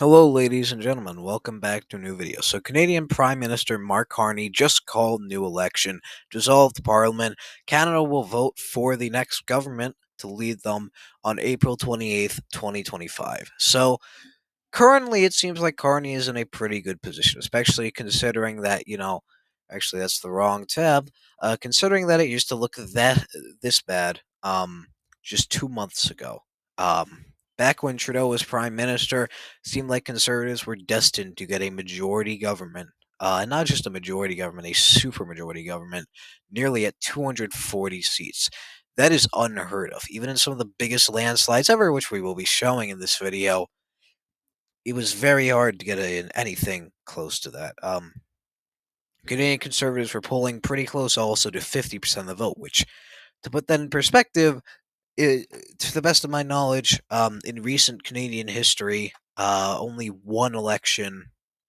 Hello, ladies and gentlemen. Welcome back to a new video. So, Canadian Prime Minister Mark Carney just called new election, dissolved Parliament. Canada will vote for the next government to lead them on April 28th, 2025. So, currently, it seems like Carney is in a pretty good position, especially considering that, actually, that's the wrong tab. Considering that it used to look this bad just 2 months ago. Um, Back when Trudeau was prime minister, seemed like conservatives were destined to get a majority government. And not just a majority government, a super majority government, nearly at 240 seats. That is unheard of. Even in some of the biggest landslides ever, which we will be showing in this video, it was very hard to get anything close to that. Canadian Conservatives were polling pretty close also to 50% of the vote, which, to put that in perspective, to the best of my knowledge, in recent Canadian history, only one election,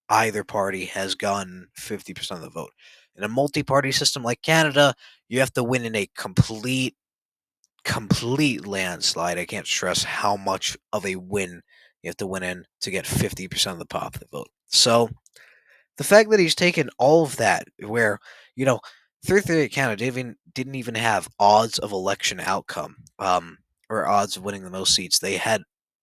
either party has gotten 50% of the vote. In a multi-party system like Canada, you have to win in a complete landslide. I can't stress how much of a win you have to win in to get 50% of the popular vote. So the fact that he's taken all of that, where you know, 338 Canada didn't even have odds of election outcome, or odds of winning the most seats. They had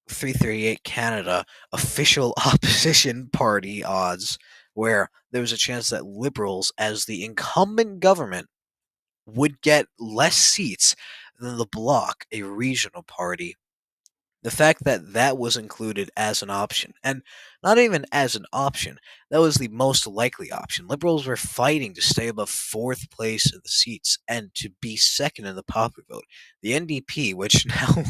338 Canada official opposition party odds, where there was a chance that Liberals, as the incumbent government, would get less seats than the Bloc, a regional party. The fact that that was included as an option, and not even as an option, that was the most likely option. Liberals were fighting to stay above fourth place in the seats and to be second in the popular vote. The NDP, which now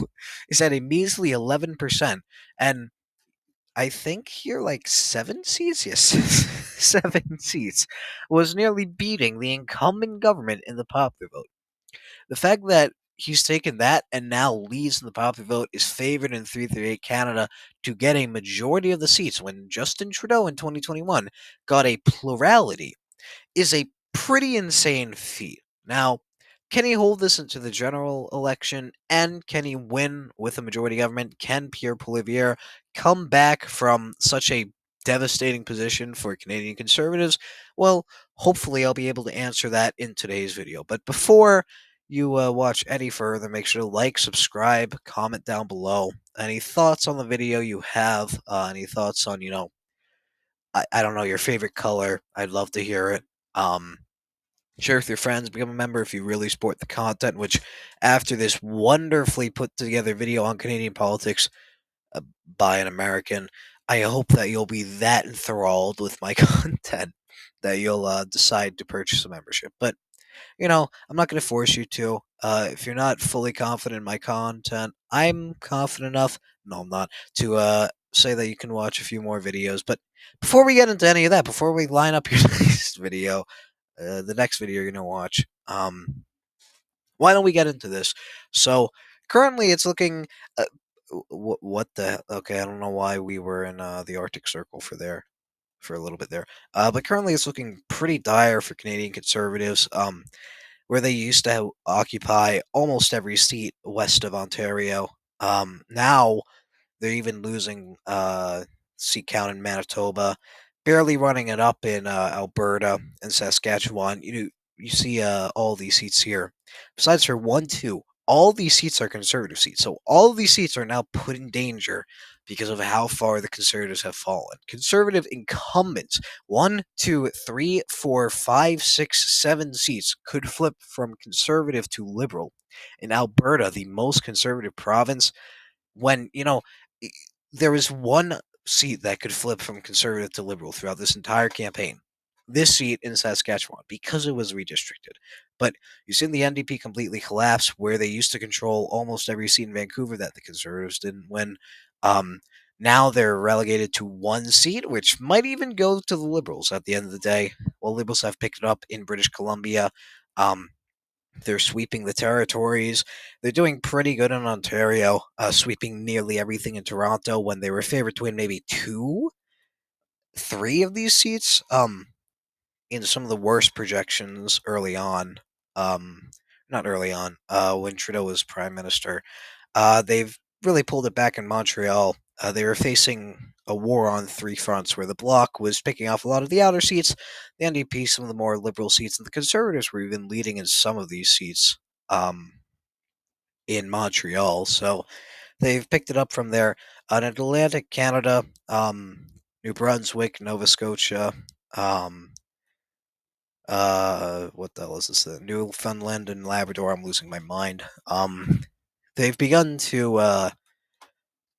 is at a measly 11%, and I think here like 7 seats, yes, 7 seats, was nearly beating the incumbent government in the popular vote. The fact that he's taken that and now leads in the popular vote is favored in 338 Canada to get a majority of the seats when Justin Trudeau in 2021 got a plurality is a pretty insane feat. Now, can he hold this into the general election, and can he win with a majority government? Can Pierre Poilievre come back from such a devastating position for Canadian Conservatives? Well, hopefully I'll be able to answer that in today's video. But before you watch any further, make sure to like, subscribe, comment down below. Any thoughts on the video you have, any thoughts on, I don't know, your favorite color, I'd love to hear it. Um, Share with your friends, become a member if you really support the content, which, after this wonderfully put together video on Canadian politics uh, by an American, I hope that you'll be that enthralled with my content that you'll decide to purchase a membership. But, I'm not going to force you to. If you're not fully confident in my content, I'm confident enough, no, I'm not, to say that you can watch a few more videos. But before we get into any of that, before we line up your next video, the next video you're gonna watch. Why don't we get into this? So currently, it's looking. What the? Okay, I don't know why we were in the Arctic Circle for a little bit there. But currently, it's looking pretty dire for Canadian Conservatives. Where they used to occupy almost every seat west of Ontario. Now they're even losing seat count in Manitoba, barely running it up in Alberta and Saskatchewan. You see all these seats here. Besides for 1, 2, all these seats are conservative seats. So all of these seats are now put in danger because of how far the conservatives have fallen. Conservative incumbents, 1, 2, 3, 4, 5, 6, 7 seats could flip from conservative to liberal. In Alberta, the most conservative province, when there was one seat that could flip from conservative to liberal throughout this entire campaign. This seat in Saskatchewan, because it was redistricted. But you've seen the NDP completely collapse, where they used to control almost every seat in Vancouver that the Conservatives didn't win. Um, Now they're relegated to one seat, which might even go to the Liberals at the end of the day. Well, Liberals have picked it up in British Columbia. Um, they're sweeping the territories. They're doing pretty good in Ontario, sweeping nearly everything in Toronto when they were favored to win maybe 2, 3 of these seats. In some of the worst projections early on. Not early on. When Trudeau was prime minister, they've really pulled it back in Montreal. They were facing a war on three fronts, where the Bloc was picking off a lot of the outer seats, the NDP some of the more liberal seats, and the Conservatives were even leading in some of these seats um, in Montreal. So they've picked it up from there. In Atlantic Canada, New Brunswick, Nova Scotia, um, what the hell is this? Newfoundland and Labrador. I'm losing my mind. They've begun to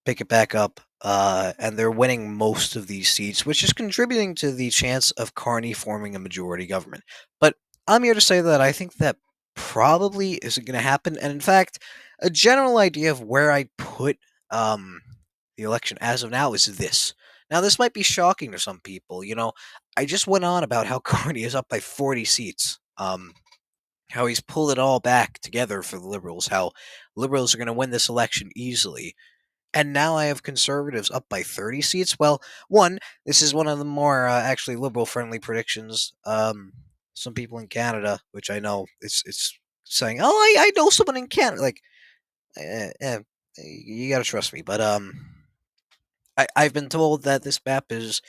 pick it back up, and they're winning most of these seats, which is contributing to the chance of Carney forming a majority government. But I'm here to say that I think that probably isn't going to happen. And in fact, a general idea of where I'd put the election as of now is this. Now, this might be shocking to some people. I just went on about how Carney is up by 40 seats. How he's pulled it all back together for the Liberals. How Liberals are going to win this election easily, and now I have Conservatives up by 30 seats. Well, one, this is one of the more actually liberal friendly predictions. Some people in Canada, which I know, it's saying, "Oh, I know someone in Canada." Like, eh, eh, you got to trust me. But I've been told that this map is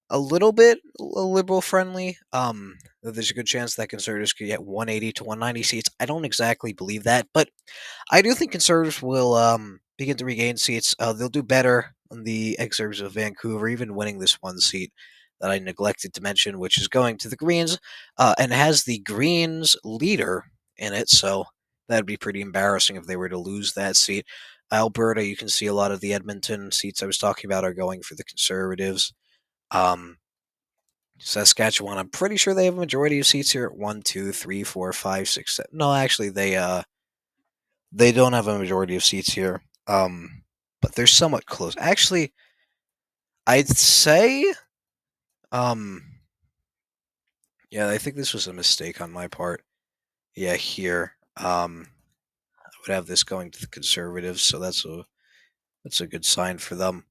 a little bit liberal friendly. That there's a good chance that Conservatives could get 180 to 190 seats. I don't exactly believe that, but I do think Conservatives will begin to regain seats. They'll do better on the exurbs of Vancouver, even winning this one seat that I neglected to mention, which is going to the Greens, and has the Greens leader in it. So that'd be pretty embarrassing if they were to lose that seat. Alberta, you can see a lot of the Edmonton seats I was talking about are going for the Conservatives. Um, Saskatchewan, I'm pretty sure they have a majority of seats here. 1, 2, 3, 4, 5, 6, 7. No, actually, they don't have a majority of seats here. But they're somewhat close. Actually, I'd say, um, yeah, I think this was a mistake on my part. Yeah, here, I would have this going to the Conservatives, so that's a good sign for them.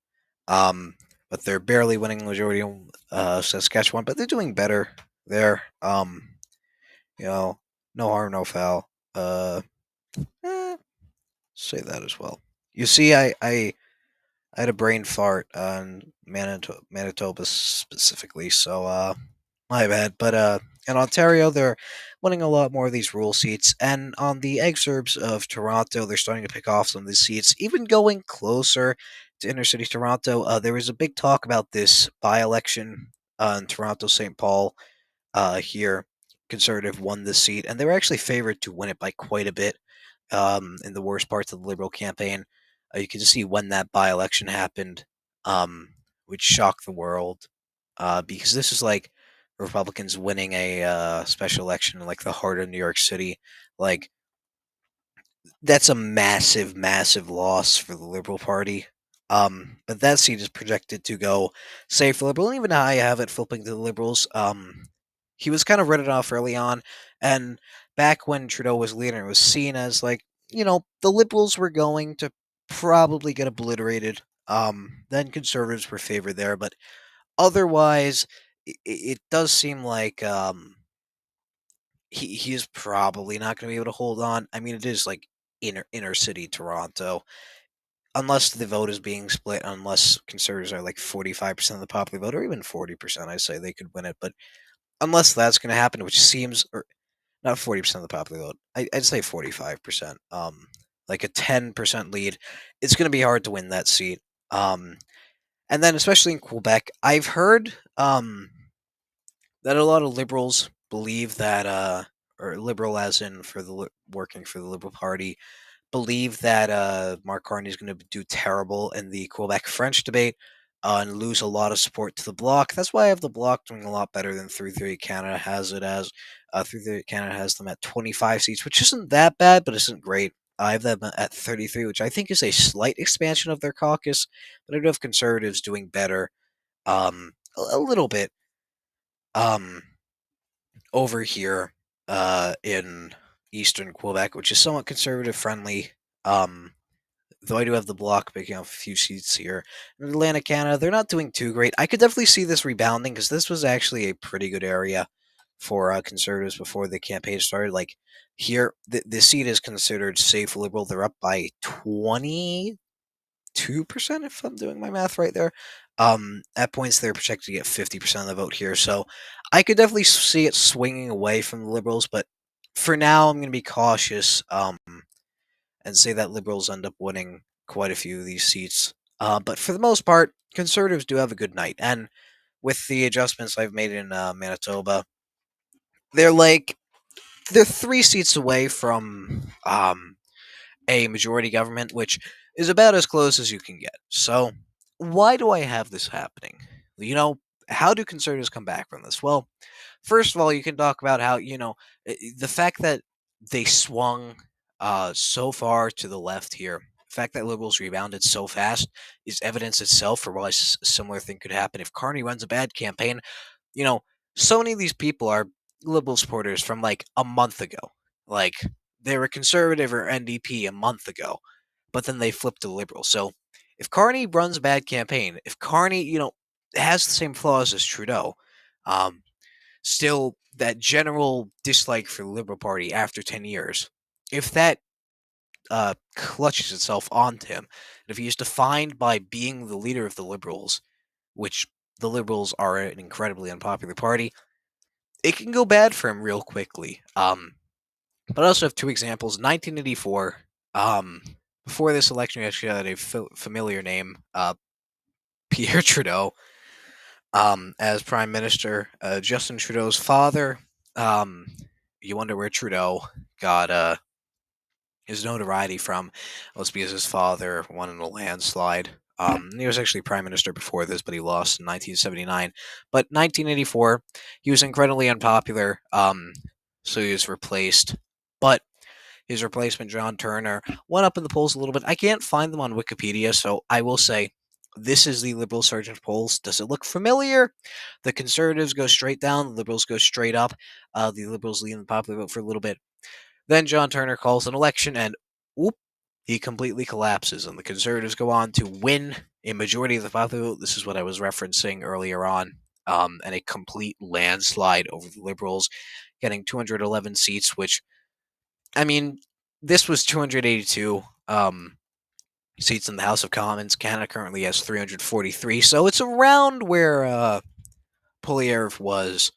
Um, but they're barely winning the majority of Saskatchewan, but they're doing better there. You know, no harm, no foul. Eh, say that as well. You see, I had a brain fart on Manitoba specifically, so my bad. But in Ontario, they're winning a lot more of these rural seats, and on the exurbs of Toronto, they're starting to pick off some of these seats, even going closer to inner city Toronto. There was a big talk about this by-election in Toronto, St. Paul. Here, Conservative won this seat, and they were actually favored to win it by quite a bit in the worst parts of the Liberal campaign. You can see when that by election happened, which shocked the world, because this is like Republicans winning a special election in like the heart of New York City. Like, that's a massive, massive loss for the Liberal Party. But that seat is projected to go safe for Liberal, and even I have it flipping to the Liberals. He was kind of written off early on, and back when Trudeau was leader, it was seen as like, the Liberals were going to probably get obliterated. Then Conservatives were favored there, but otherwise, it does seem like he is probably not going to be able to hold on. I mean, it is like inner city Toronto, unless the vote is being split, unless Conservatives are like 45% of the popular vote, or even 40%, I say they could win it. But unless that's going to happen, which seems, or not 40% of the popular vote, I'd say 45%. Like a 10% lead, it's going to be hard to win that seat. And then especially in Quebec, I've heard that a lot of liberals believe that, or liberal as in for the working for the Liberal Party, believe that Mark Carney is going to do terrible in the Quebec French debate and lose a lot of support to the Bloc. That's why I have the Bloc doing a lot better than 338 Canada has it as. 338 Canada has them at 25 seats, which isn't that bad, but isn't great. I have them at 33, which I think is a slight expansion of their caucus, but I do have Conservatives doing better, a little bit, um, over here, in eastern Quebec, which is somewhat conservative friendly. Um, though I do have the Bloc picking up a few seats here. In Atlantic Canada, they're not doing too great. I could definitely see this rebounding, because this was actually a pretty good area for Conservatives before the campaign started. Like, here, the seat is considered safe Liberal. They're up by 20. 2%, if I'm doing my math right there. At points, they're projected to get 50% of the vote here. So I could definitely see it swinging away from the Liberals, but for now, I'm going to be cautious and say that Liberals end up winning quite a few of these seats. But for the most part, Conservatives do have a good night. And with the adjustments I've made in Manitoba, they're like, they're 3 seats away from a majority government, which is about as close as you can get. So, why do I have this happening? You know, how do conservatives come back from this? Well, first of all, you can talk about how, the fact that they swung so far to the left here, the fact that liberals rebounded so fast is evidence itself for why a similar thing could happen. If Carney runs a bad campaign, you know, so many of these people are liberal supporters from like a month ago. Like they were conservative or NDP a month ago, but then they flipped to liberal. So if Carney runs a bad campaign, if Carney, has the same flaws as Trudeau, um, still that general dislike for the Liberal Party after 10 years, if that clutches itself onto him, and if he is defined by being the leader of the Liberals, which the Liberals are an incredibly unpopular party, it can go bad for him real quickly. But I also have 2 examples. 1984, um, before this election, we actually had a familiar name, Pierre Trudeau, as Prime Minister. Justin Trudeau's father. Um, you wonder where Trudeau got his notoriety from. Well, it's because his father won in a landslide. He was actually prime minister before this, but he lost in 1979. But 1984, he was incredibly unpopular. So he was replaced. But his replacement, John Turner, went up in the polls a little bit. I can't find them on Wikipedia, so I will say this is the Liberal Sergeant polls. Does it look familiar? The Conservatives go straight down, the Liberals go straight up. The Liberals lead in the popular vote for a little bit. Then John Turner calls an election, and whoop, he completely collapses, and the Conservatives go on to win a majority of the popular vote. This is what I was referencing earlier on, and a complete landslide over the Liberals, getting 211 seats, which, I mean, this was 282 seats in the House of Commons. Canada currently has 343, so it's around where Poilievre was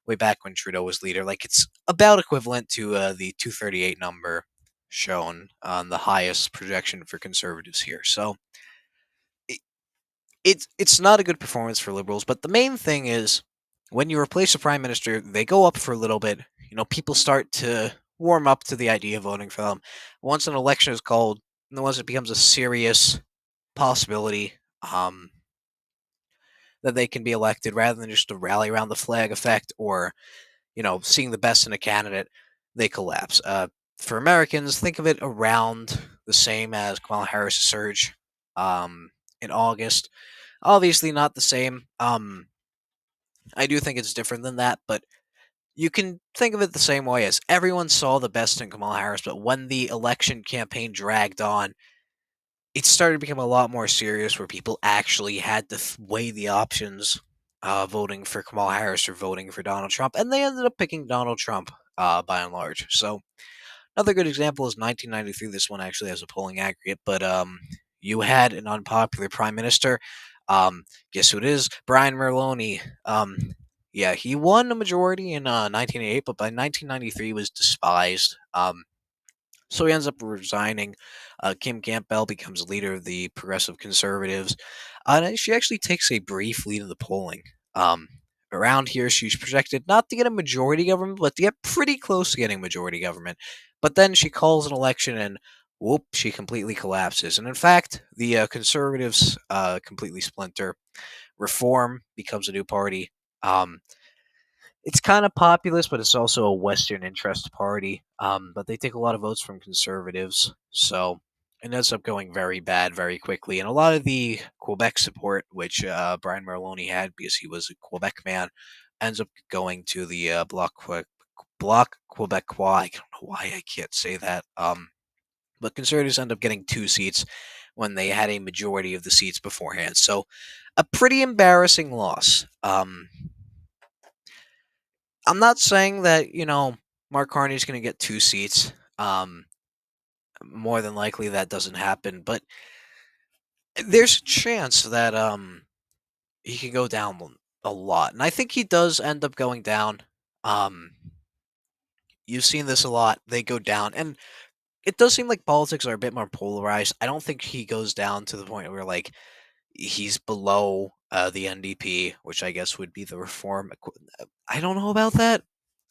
way back when Trudeau was leader. Like it's about equivalent to the 238 number shown on the highest projection for conservatives here. So it, it's not a good performance for liberals. But the main thing is when you replace a prime minister, they go up for a little bit. People start to warm up to the idea of voting for them. Once an election is called, and once it becomes a serious possibility, that they can be elected rather than just a rally around the flag effect or seeing the best in a candidate, they collapse. For Americans, think of it around the same as Kamala Harris' surge in August. Obviously, not the same. I do think it's different than that, but you can think of it the same way as everyone saw the best in Kamala Harris, but when the election campaign dragged on, it started to become a lot more serious where people actually had to weigh the options voting for Kamala Harris or voting for Donald Trump, and they ended up picking Donald Trump by and large. So another good example is 1993. This one actually has a polling aggregate, but you had an unpopular prime minister. Guess who it is? Brian Mulroney. Yeah, he won a majority in 1988, but by 1993 he was despised. So he ends up resigning. Kim Campbell becomes leader of the Progressive Conservatives. And she actually takes a brief lead in the polling. Um, Around here, she's projected not to get a majority government, but to get pretty close to getting majority government. But then she calls an election and whoop, she completely collapses. And in fact, the Conservatives completely splinter. Reform becomes a new party. Um, it's kind of populist, but it's also a Western interest party. But they take a lot of votes from conservatives, so it ends up going very bad very quickly. And a lot of the Quebec support, which Brian Mulroney had because he was a Quebec man, ends up going to the Bloc Quebecois. I don't know why I can't say that. But conservatives end up getting 2 seats when they had a majority of the seats beforehand. So a pretty embarrassing loss. I'm not saying that Mark Carney's going to get 2 seats. more than likely that doesn't happen, but there's a chance that he can go down a lot, and I think he does end up going down. Um, you've seen this a lot; they go down, and it does seem like politics are a bit more polarized. I don't think he goes down to the point where like he's below the NDP, which I guess would be the reform. I don't know about that.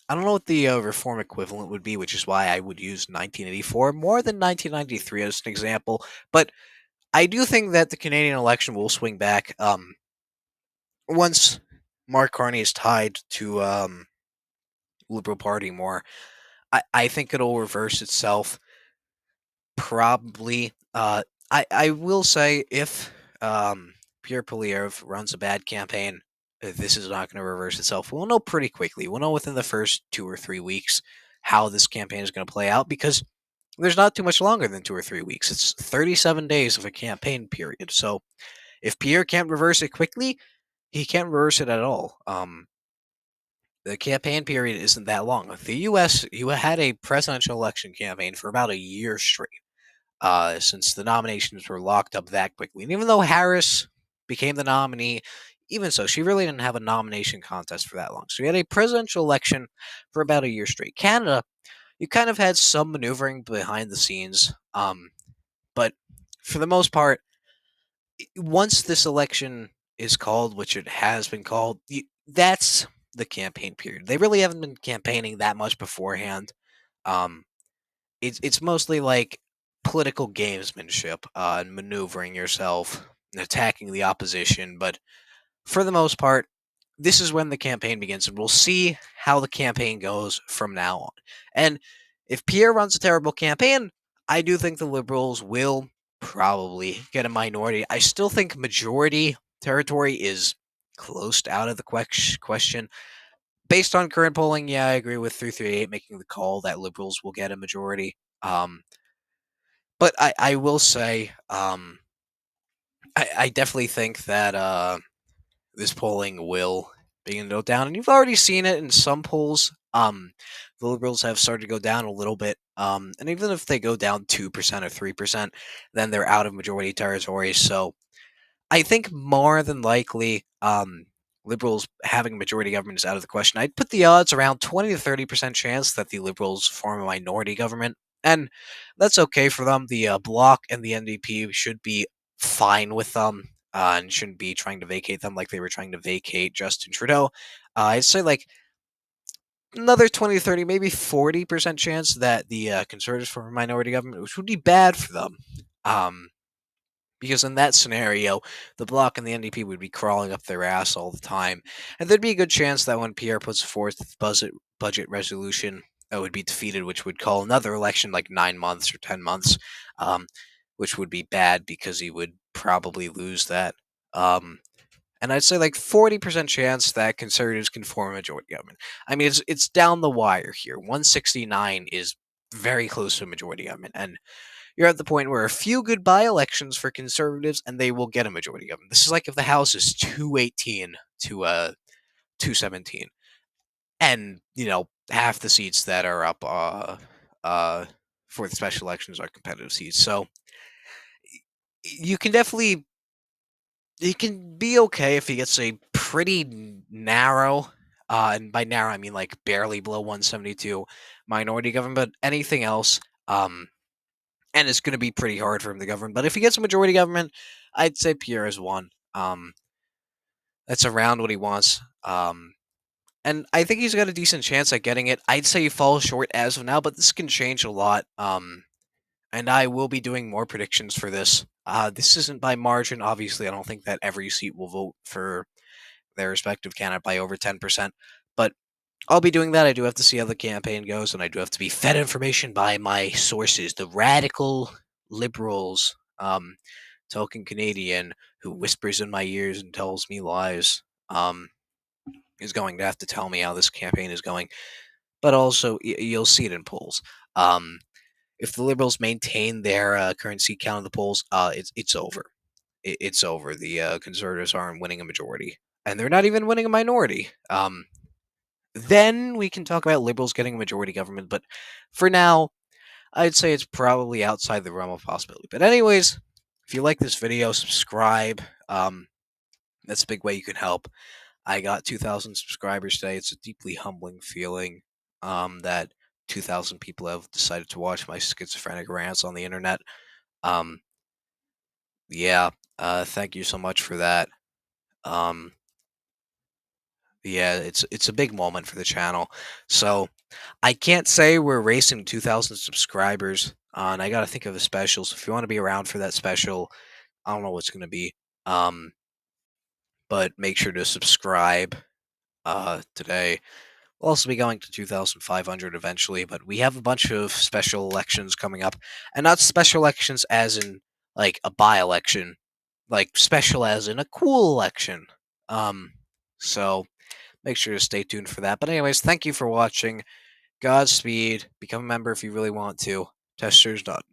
I don't know what the reform equivalent would be, which is why I would use 1984 more than 1993 as an example. But I do think that the Canadian election will swing back once Mark Carney is tied to Liberal Party more. I think it'll reverse itself probably. I will say if Pierre Poilievre runs a bad campaign, this is not going to reverse itself. We'll know pretty quickly. We'll know within the first 2 or 3 weeks how this campaign is going to play out because there's not too much longer than 2 or 3 weeks. It's 37 days of a campaign period. So if Pierre can't reverse it quickly, he can't reverse it at all. The campaign period isn't that long. The U.S. you had a presidential election campaign for about a year straight, since the nominations were locked up that quickly. And even though Harris became the nominee, even so, she really didn't have a nomination contest for that long. So we had a presidential election for about a year straight. Canada, you kind of had some maneuvering behind the scenes, but for the most part, once this election is called, which it has been called, that's the campaign period. They really haven't been campaigning that much beforehand. Um, it's mostly like political gamesmanship and maneuvering yourself and attacking the opposition. But for the most part, this is when the campaign begins, and we'll see how the campaign goes from now on. And if Pierre runs a terrible campaign, I do think the Liberals will probably get a minority. I still think majority territory is closed out of the question. Based on current polling, yeah, I agree with 338 making the call that Liberals will get a majority. But I will say, I definitely think that this polling will begin to go down, and you've already seen it in some polls. The Liberals have started to go down a little bit, and even if they go down 2% or 3%, then they're out of majority territory. So I think more than likely, Liberals having majority government is out of the question. I'd put the odds around 20 to 30% chance that the Liberals form a minority government, and that's okay for them. The Bloc and the NDP should be fine with them, and shouldn't be trying to vacate them like they were trying to vacate Justin Trudeau. I'd say like another 20 to 30, maybe 40% chance that the Conservatives form a minority government, which would be bad for them. Um, because in that scenario, the Bloc and the NDP would be crawling up their ass all the time, and there'd be a good chance that when Pierre puts forth the budget resolution, it would be defeated, which would call another election like 9 months or 10 months, um, which would be bad because he would probably lose that. Um, and I'd say like 40% chance that conservatives can form a majority government. I mean, it's down the wire here. 169 is very close to a majority government, and you're at the point where a few good by-elections for conservatives and they will get a majority government. This is like if the House is 218 to 217, and half the seats that are up uh for the special elections are competitive seats. So you can definitely he can be okay if he gets a pretty narrow, and by narrow I mean like barely below 172 minority government, but anything else, and it's going to be pretty hard for him to govern. But if he gets a majority government, I'd say Pierre has won. That's around what he wants. And I think he's got a decent chance at getting it. I'd say he falls short as of now, but this can change a lot. And I will be doing more predictions for this. This isn't by margin. Obviously, I don't think that every seat will vote for their respective candidate by over 10%. But I'll be doing that. I do have to see how the campaign goes, and I do have to be fed information by my sources, the radical liberals, token Canadian who whispers in my ears and tells me lies, is going to have to tell me how this campaign is going. But also, you'll see it in polls. Um, if the Liberals maintain their current seat count in the polls, it's over. It's over. The Conservatives aren't winning a majority, and they're not even winning a minority. Then we can talk about Liberals getting a majority government. But for now, I'd say it's probably outside the realm of possibility. But anyways, if you like this video, subscribe. That's a big way you can help. I got 2,000 subscribers today. It's a deeply humbling feeling that 2,000 people have decided to watch my schizophrenic rants on the internet. Um, yeah, thank you so much for that. Um, yeah, it's a big moment for the channel. So I can't say we're racing 2,000 subscribers. And I got to think of a special. So if you want to be around for that special, I don't know what's going to be. Um, but make sure to subscribe today. We'll also be going to 2,500 eventually, but we have a bunch of special elections coming up. And not special elections as in like a by-election, like special as in a cool election. Um, so make sure to stay tuned for that. But anyways, thank you for watching. Godspeed. Become a member if you really want to. Testers done.